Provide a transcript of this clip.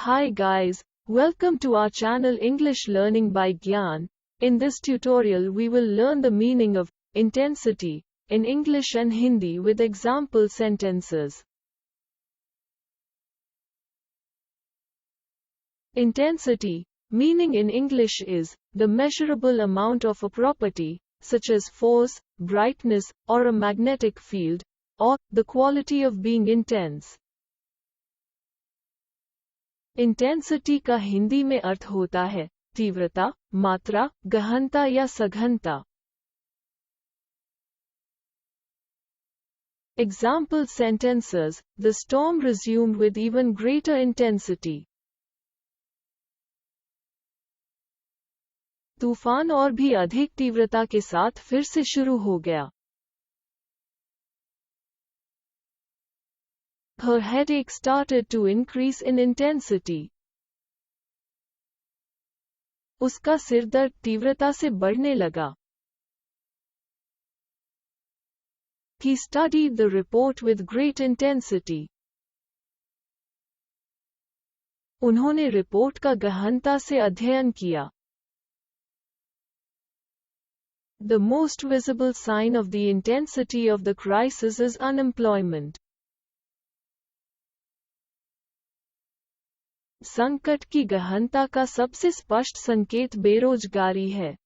Hi guys, welcome to our channel English Learning by Gyan. In this tutorial we will learn the meaning of intensity in English and Hindi with example sentences. Intensity, meaning in English is the measurable amount of a property, such as force, brightness, or a magnetic field, or the quality of being intense. Intensity का हिंदी में अर्थ होता है तीव्रता, मात्रा, गहनता या सघनता. Example sentences: The storm resumed with even greater intensity. तूफान और भी अधिक तीव्रता के साथ फिर से शुरू हो गया. Her headache started to increase in intensity. उसका सिरदर्द तीव्रता से बढ़ने लगा. He studied the report with great intensity. उन्होंने रिपोर्ट का गहनता से अध्ययन किया. The most visible sign of the intensity of the crisis is unemployment. संकट की गहनता का सबसे स्पष्ट संकेत बेरोजगारी है.